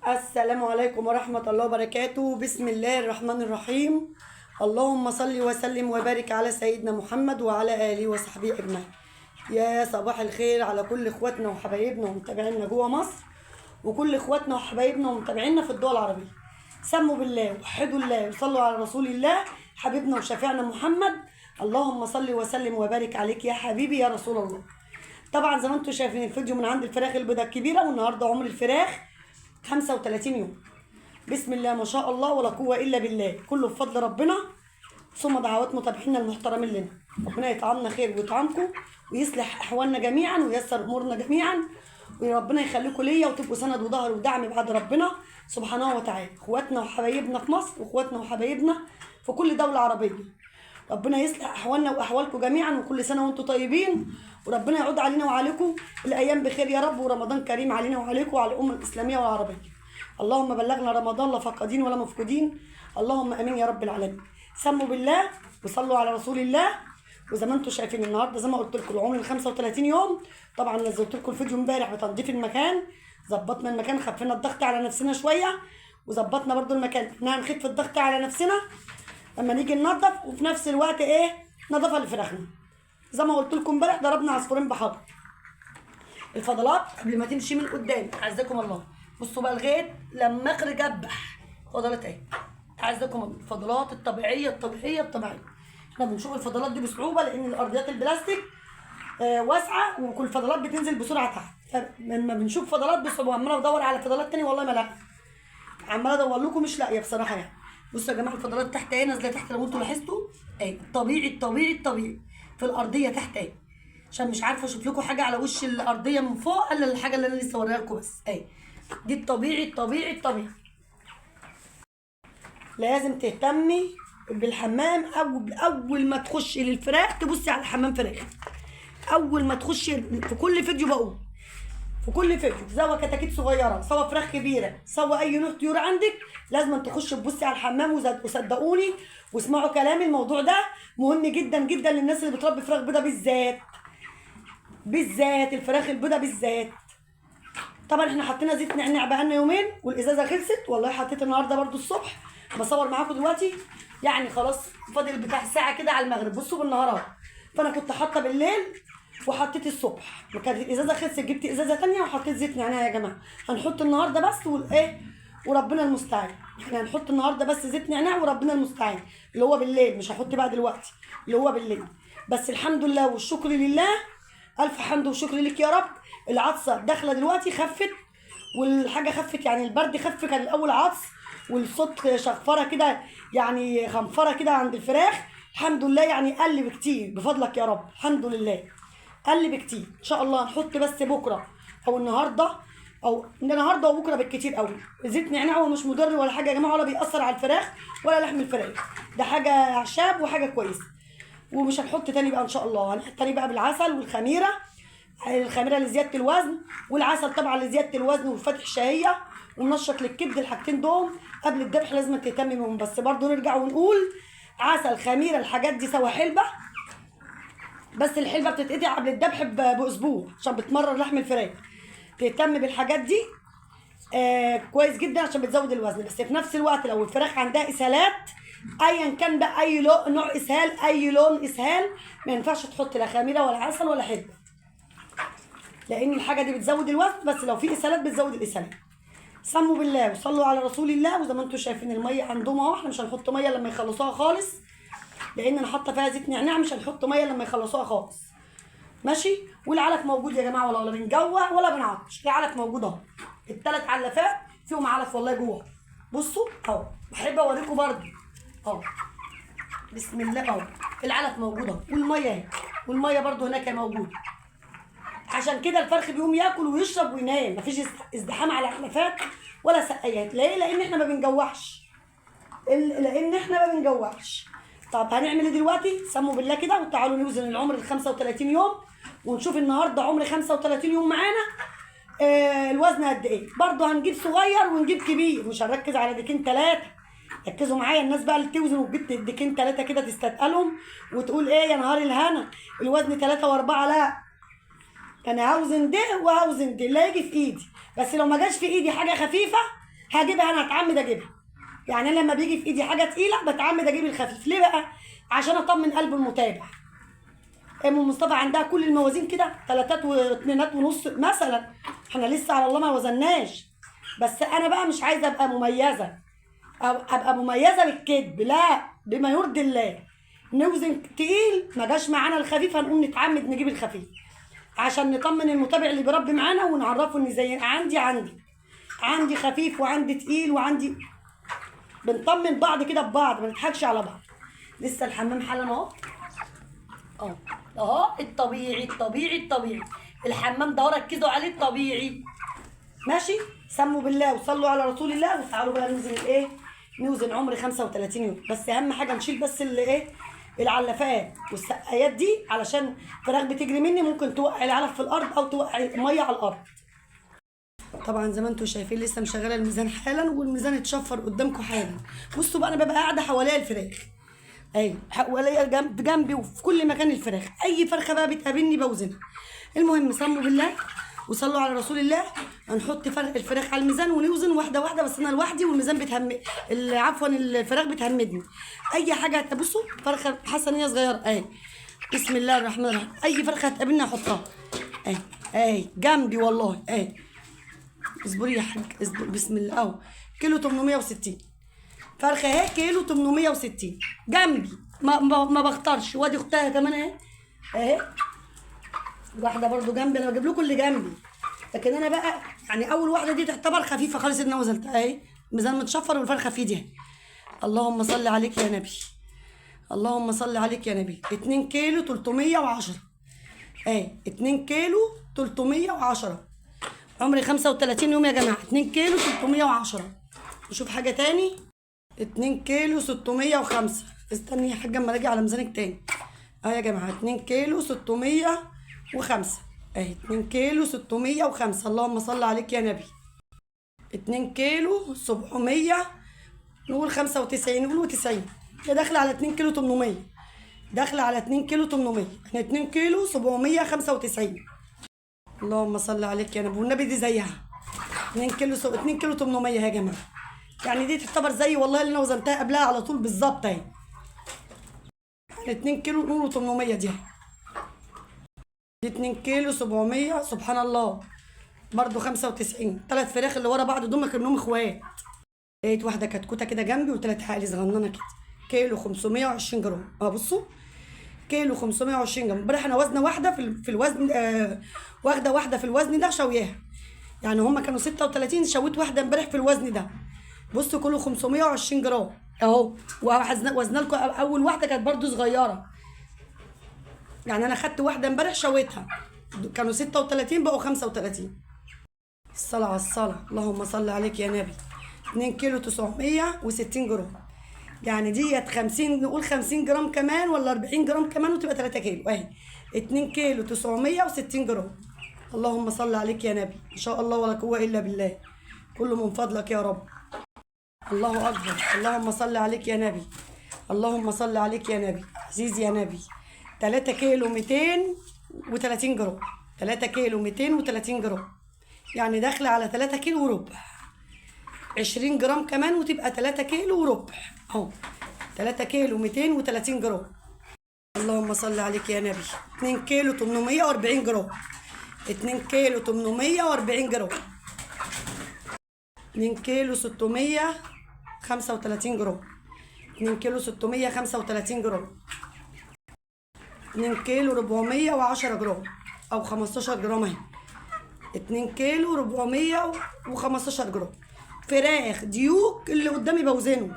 السلام عليكم ورحمة الله وبركاته. بسم الله الرحمن الرحيم. اللهم صل وسلم وبارك على سيدنا محمد وعلى آله وصحبه أجمعين. يا صباح الخير على كل إخواتنا وحبايبنا ومتابعينا جوه مصر، وكل إخواتنا وحبايبنا ومتابعينا في الدول العربية. سموا بالله ووحدوا الله وصلوا على رسول الله حبيبنا وشفيعنا محمد. اللهم صل وسلم وبارك عليك يا حبيبي يا رسول الله. طبعا زي ما انتم شايفين الفيديو من عند الفراخ البيضاء الكبيرة، والنهارده عمر الفراخ 35 يوم. بسم الله ما شاء الله ولا قوة إلا بالله، كله بفضل ربنا ثم دعوات متابعينا المحترمين لنا. ربنا يطعمنا خير ويطعمكم ويصلح أحوالنا جميعا وييسر أمورنا جميعا، وربنا يخليكم ليا وتبقوا سند وظهر ودعم بعد ربنا سبحانه وتعالى. اخواتنا وحبايبنا في مصر واخواتنا وحبايبنا في كل دولة عربية، ربنا يصلح أحوالنا وأحوالكم جميعا، وكل سنة وأنتم طيبين، وربنا يعود علينا وعليكم الأيام بخير يا رب، ورمضان كريم علينا وعليكم وعلى الأمة الإسلامية والعربية. اللهم بلغنا رمضان لا فاقدين ولا مفقودين، اللهم امين يا رب العالمين. سموا بالله وصلوا على رسول الله. وزي ما انتم شايفين النهارده زي ما قلت لكم العمر 35 يوم. طبعا نزلت لكم الفيديو امبارح بتنظيف المكان، ظبطنا المكان، خفينا الضغط على نفسنا شويه، وظبطنا برده المكان احنا هنخف الضغط على نفسنا لما نيجي ننظف، وفي نفس الوقت نظافه لفراخنا. زي ما قلت لكم امبارح ضربنا عصفورين بحجر. الفضلات قبل ما تمشي من قدام اعزكم الله، بصوا بقى لغايه لما اخرج اذبح فضلات اعزكم الله. الفضلات الطبيعيه. احنا بنشوف الفضلات دي بصعوبه لان الارضيات البلاستيك واسعه، وكل الفضلات بتنزل بسرعه تحت، فلما بنشوف فضلات بصعوبه عماله بدور على فضلات تاني والله ما لاقيه، عماله ادور لكم مش لاقيه بصراحه يعني. بصوا يا جماعه الفضلات تحت نازله تحت، لو انتوا لاحظتوا الطبيعي في الارضيه تحت عشان مش عارفه اشوف لكم حاجه على وش الارضيه من فوق الا الحاجه اللي انا لسه وريها لكم بس. دي الطبيعي. لازم تهتمي بالحمام اول ما تخشي للفراخ تبصي على حمام فراخ. اول ما تخشي في كل فيديو بقول، في كل فيديو سواء كتاكيت صغيره سواء فراخ كبيره سواء اي نوع طيور عندك لازم تخشي تبصي على الحمام. وصدقوني واسمعوا كلامي، الموضوع ده مهم جدا جدا للناس اللي بتربي فراخ بيضه بالذات الفراخ البيضه بالذات. طبعا احنا حطينا زيت نعناع بقالنا يومين والازازه خلصت، والله حطيت النهارده برده الصبح بصور معاكم دلوقتي، يعني خلاص فاضل بتاع ساعه كده على المغرب. بصوا بالنهار فانا كنت حاطه بالليل وحطيت الصبح، وكانت الازازه خلصت جبت ازازه ثانيه وحطيت زيت نعناع. يا جماعه هنحط النهارده بس وربنا المستعان. احنا هنحط النهارده بس زيت نعناع وربنا المستعان، اللي هو بالليل، مش هحط بقى دلوقتي، اللي هو بالليل بس. الحمد لله والشكر لله، الف حمد وشكر لك يا رب. العطسه داخله دلوقتي خفت، والحاجه خفت، يعني البرد خف. كان الاول عطس والصوت شخفره كده، يعني خنفره كده عند الفراخ. الحمد لله يعني قل بكتير بفضلك يا رب، الحمد لله قل بكتير. ان شاء الله هنحط بس بكره او النهارده وبكره بالكتير قوي زيت نعناع. هو مش مضر ولا حاجه يا جماعه، ولا بيأثر على الفراخ ولا لحم الفراخ، ده حاجه اعشاب وحاجه كويسه. ومش هنحط تاني بقى ان شاء الله، هنحط تاني بقى بالعسل والخميره، الخميره لزياده الوزن والعسل طبعا لزياده الوزن وفتح الشهيه ومنشط للكبد. الحاجتين دول قبل الذبح لازم تهتمي بيهم. بس برضو نرجع ونقول عسل خميره الحاجات دي سوا حلبه، بس الحلبه بتتقطع قبل الذبح باسبوع عشان بتمرر لحم الفراخ. تهتم بالحاجات دي كويس جدا عشان بتزود الوزن. بس في نفس الوقت لو الفراخ عندها اسهالات ايا كان بقى اي نوع اسهال، اي لون اسهال، ما ينفعش تحط لا خميره ولا عسل ولا حلبه، لان الحاجه دي بتزود الوزن. بس لو في اسهالات بتزود الاسهالات. سموا بالله وصلوا على رسول الله. وزي ما انتم شايفين الميه عندهم اهو، احنا مش هنحط ميه لما يخلصوها خالص لان انا حاطه فيها زيت نعناع، مش هنحط ميه لما يخلصوها خالص، ماشي. والعلف موجود يا جماعه، ولا بنجوع ولا بنعطش، العلف موجود اهو. الثلاث علفات فيهم علف والله جوه، بصوا اهو. بحب اوريكم برده اهو، بسم الله اهو العلف موجود اهو، والميه اهي، والميه برده هناك موجوده. عشان كده الفرخ بيقوم ياكل ويشرب وينام، مفيش ازدحام على علفات ولا سقايات. ليه؟ لان احنا ما بنجوعش. طب هنعمل ايه دلوقتي؟ سموا بالله كده وتعالوا نوزن العمر ال 35 يوم ونشوف النهارده عمر 35 يوم معانا الوزن قد ايه. برضه هنجيب صغير ونجيب كبير، مش هنركز على ديكين 3. ركزوا معايا الناس بقى اللي توزن وتجيب ديكين 3 كده تستثقلهم وتقول يا نهار الهنا الوزن 3 و4. لا، انا هوزن ده وهوزن ده اللي هيجي في ايدي. بس لو ما جاش في ايدي حاجه خفيفه هجيبها، انا هتعمد اجيبها. يعني انا لما بيجي في ايدي حاجه تقيله بتعمد اجيب الخفيف. ليه بقى؟ عشان اطمن قلب المتابع. ام مصطفى عندها كل الموازين كده، تلاتات واتنينات ونص مثلا، احنا لسه على الله ما وزناش. بس انا بقى مش عايزه ابقى مميزه او ابقى مميزه بالكذب، لا، بما يرضي الله. نوزن تقيل ما جاش معانا الخفيف، هنقوم نتعمد نجيب الخفيف عشان نطمن المتابع اللي بيربي معانا ونعرفه ان زي عندي خفيف وعندي تقيل وعندي، بنطمن بعض كده ببعض، ما نضحكش على بعض. لسه الحمام حالا اهو. اهو الطبيعي. الحمام ده ركزوا عليه الطبيعي. ماشي؟ سموا بالله وصلوا على رسول الله. وتعالوا بقى نوزن الايه؟ نوزن عمر 35 يوم. بس اهم حاجه نشيل بس اللي ايه؟ العلافات والسقايات دي، علشان فراخ بتجري مني ممكن توقع العلف في الارض او توقع الميه على الارض. طبعا زي ما انتم شايفين لسه مشغله الميزان حالا، والميزان اتشفر قدامكم حالا. بصوا بقى، انا ببقى قاعده حواليا الفراخ، ايوه حواليا جنبي وفي كل مكان الفراخ. اي فرخه بقى بتقابلني بوزنها. المهم سموا بالله وصلوا على رسول الله. هنحط الفراخ على الميزان ونوزن واحده واحده، بس انا لوحدي والميزان عفوا الفراخ بتهمدني. اي حاجه هتبصوا فرخه حاسه ان هي صغيره اهي، بسم الله الرحمن الرحيم، اي فرخه هتقابلني هحطها اهي جنبي والله اهي. اصبري يا حاج اصبر، بسم الله اهو. كيلو 860 فرخه اهي، كيلو 860 جنبي، ما بختارش. وادي اختها كمان اهي واحده برضو جنبي. انا بجيب لكم اللي جنبي، لكن انا بقى يعني اول واحده دي تعتبر خفيفه خالص ان انا وزنتها اهي. ميزان متشفر والفرخه في ايدي. اللهم صل عليك يا نبي، اللهم صل عليك يا نبي. 2 كيلو 310 اهي، 2 كيلو 310. عمري 35 يوم يا جماعه. 2 كيلو 310. نشوف حاجه تاني. 2 كيلو 605. استني يا حاجه اما اجي على ميزانك تاني اهي يا جماعه. 2 كيلو 605 اهي، 2 كيلو 605. اللهم صل عليك يا نبي. 2 كيلو 700، نقول 95، نقول 90. هي داخله على 2 كيلو 800، داخله على 2 كيلو 800. احنا 2 كيلو 795. اللهم صل عليك يا نبي. والنبي دي زيها 2 كيلو 2 كيلو 800 يا جماعه. يعني دي تعتبر زي والله اللي انا وزنتها قبلها على طول بالظبط اهي. 2 كيلو نقول 800 دي 2 كيلو 700. سبحان الله برضو 95. 3 فراخ اللي ورا بعض دول كانهم اخوات. لقيت واحده كتكوته كده جنبي و3 عقلي صغننه كده. كيلو 520 جرام. بصوا كيلو 520 جرام. امبارح انا وزنه واحده في الوزن، واخده واحده في الوزن ده شوياها. يعني هما كانوا 36، شويت واحده امبارح في الوزن ده. بصوا كله 520 جرام اهو. ووزنا لكم اول واحده كانت برضو صغيره. يعني انا خدت واحده امبارح شويتها، كانوا 36 بقوا 35. الصلاه على الصلاه، اللهم صل عليك يا نبي. 2 كيلو 960 جرام. يعني ديت 50، نقول 50 جرام كمان ولا 40 جرام كمان وتبقى 3 كيلو اهي. 2 كيلو 960 جرام. اللهم صل عليك يا نبي. ان شاء الله ولا قوه الا بالله، كله من فضلك يا رب. الله اكبر. اللهم صل عليك يا نبي، اللهم صل عليك يا نبي. عزيز يا نبي. 3 كيلو 230 جرام. 3 كيلو 230 جرام. يعني داخله على 3 كيلو وربع. 20 جرام كمان وتبقى 3 كيلو وربع اهو. 3 كيلو 230 جرام. اللهم صل عليك يا نبي. 2 كيلو 840 جرام. 2 كيلو 840 جرام. 2 كيلو 635 جرام. 2 كيلو 635 جرام. 2 كيلو 410 جرام او 15 جرام اهي. 2 كيلو 415 جرام. فراخ ديوك اللي قدامي بوزنه.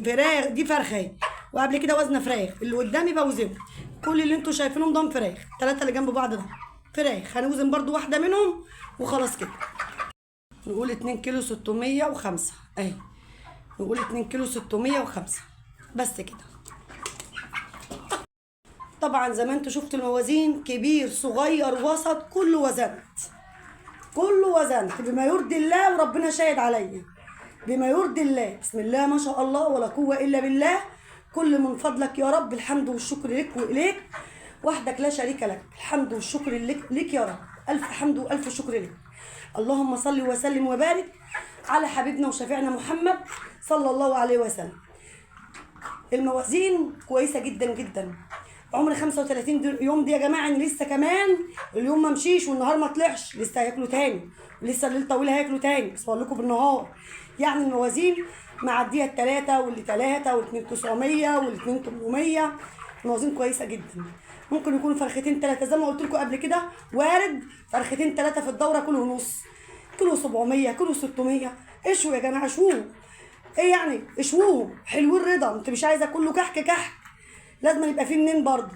فراخ دي فرخه اهي، وقبل كده وزنه فراخ اللي قدامي بوزنه. كل اللي انتوا شايفينهم ده فراخ. 3 اللي جنب بعض ده فراخ. هنوزن برضو واحده منهم وخلاص كده. نقول 2 كيلو 605 اهي. نقول 2 كيلو 605 بس كده. طبعا زي ما انتوا شفتوا الموازين، كبير صغير وسط كله وزنت، كله وزنت بما يرضي الله، وربنا شاهد عليا بما يرضي الله. بسم الله ما شاء الله ولا قوه الا بالله. كل من فضلك يا رب. الحمد والشكر لك واليك وحدك لا شريك لك. الحمد والشكر لك يا رب. الف حمد والف شكر لك. اللهم صل وسلم وبارك على حبيبنا وشفيعنا محمد صلى الله عليه وسلم. الموازين كويسه جدا جدا. عمر 35 يوم دي يا جماعه، ان لسه كمان اليوم ما مشيش والنهار ما طلعش، لسه هياكلوا تاني، ولسه الليل طويل هياكلوا تاني، بس بقول لكم بالنهار. يعني الموازين معديه الثلاثه واللي 3 والاثنين 900 والاثنين 800. الموازين كويسه جدا. ممكن يكونوا فرختين 3 زي ما قلت لكم قبل كده، وارد فرختين 3 في الدوره كله نص كيلو 700 كيلو 600. اشووا يا جماعه، اشووا. ايه يعني اشووهم حلوين رضا. انت مش عايزه كله كحك كحك، لازم يبقى فيه منين برضه.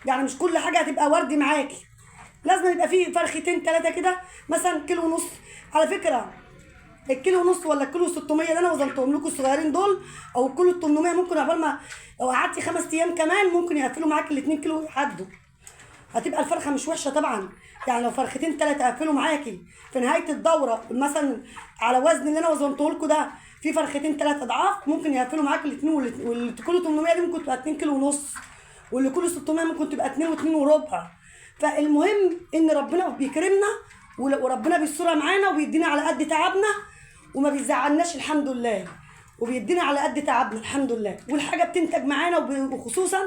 يعني مش كل حاجه هتبقى وردي معاكي، لازم يبقى فيه فرختين 3 كده، مثلا كيلو ونص. على فكره الكيلو ونص ولا الكيلو 600 اللي انا وزنتهم لكم الصغيرين دول، او الكيلو 800، ممكن عقبال ما لو قعدتي 5 ايام كمان ممكن يقفلوا معاكي ال2 كيلو يعدوا. هتبقى الفرخه مش وحشه طبعا. يعني لو فرختين 3 قفلوا معاكي في نهايه الدوره، مثلا على وزن اللي انا وزنته لكم ده، في فرختين 3 اضعاف ممكن يقفلوا معاكي الاثنين. والكيلو 800 دي ممكن تبقى 2 كيلو ونص، واللي كيلو 600 ممكن تبقى 2 و2 وربع. فالمهم ان ربنا بيكرمنا، وربنا بيسترها معانا وبيدينا على قد تعبنا، وما بيزعلناش الحمد لله، وبيدينا على قد تعبنا الحمد لله، والحاجه بتنتج معانا. وخصوصا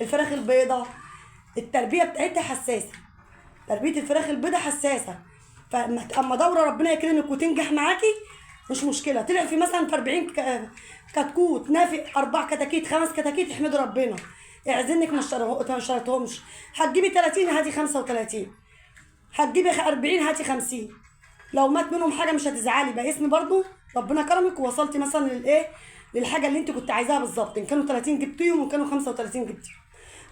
الفراخ البيضاء التربيه بتاعتها حساسه. تربيه الفراخ البيضاء حساسه، فاما دوره ربنا يكرمك وتنجح معاكي مش مشكله. طلع في مثلا في 40 كتكوت نافق 4 كتاكيت 5 كتاكيت، احمدوا ربنا. اعزنك ما اشتريتهمش. هتجيبي 30 هاتي 35، هتجيبي 40 هاتي 50. لو مات منهم حاجه مش هتزعلي، بقى اسمي برضو ربنا كرمك ووصلتي مثلا للايه، للحاجه اللي انت كنت عايزاها بالظبط. ان كانوا 30 جبتيهم وان كانوا 35 جبتيهم.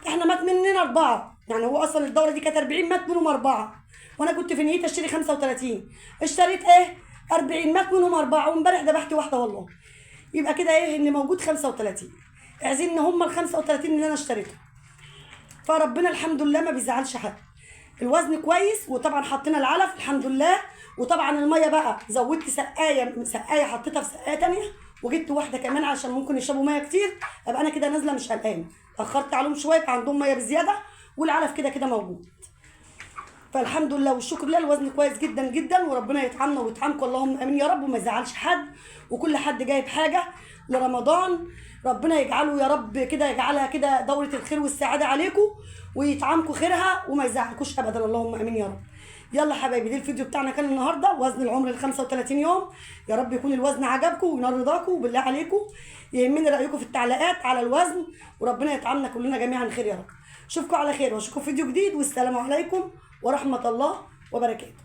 احنا مات مننا 4، يعني هو اصلا الدوره دي كانت 40 مات منهم 4، وانا كنت في نيتي اشتري 35، اشتريت ايه 40 مات منهم 4، وامبارح ذبحت واحده والله. يبقى كده ايه اللي موجود 35. عايزين ان هم ال 35 اللي انا اشتريتهم. فربنا الحمد لله ما بيزعلش حد. الوزن كويس، وطبعا حطينا العلف الحمد لله. وطبعا الميه بقى زودت سقايه حطيتها في سقايه تانيه، وجبت واحده كمان عشان ممكن يشربوا ميه كتير، ابقى انا كده نازله مش قلقانه. اخرت عليهم شويه يبقى عندهم ميه بزياده، والعلف كده كده موجود. فالحمد لله والشكر لله، الوزن كويس جدا جدا، وربنا يطعمنا ويطعمكم اللهم امين يا رب، وما يزعلش حد. وكل حد جايب حاجه لرمضان ربنا يجعله يا رب كده، يجعلها كده دوره الخير والسعاده عليكم، ويطعمكم خيرها وما يزعلكوش ابدا اللهم امين يا رب. يلا حبايبي، ده الفيديو بتاعنا كان النهارده، وزن العمر ال 35 يوم. يا رب يكون الوزن عجبكم وينال رضاكم، وبالله عليكم يهمني رايكم في التعليقات على الوزن، وربنا يطعمنا كلنا جميعا خير يا رب. اشوفكم على خير واشوفكم في فيديو جديد، والسلام عليكم ورحمه الله وبركاته.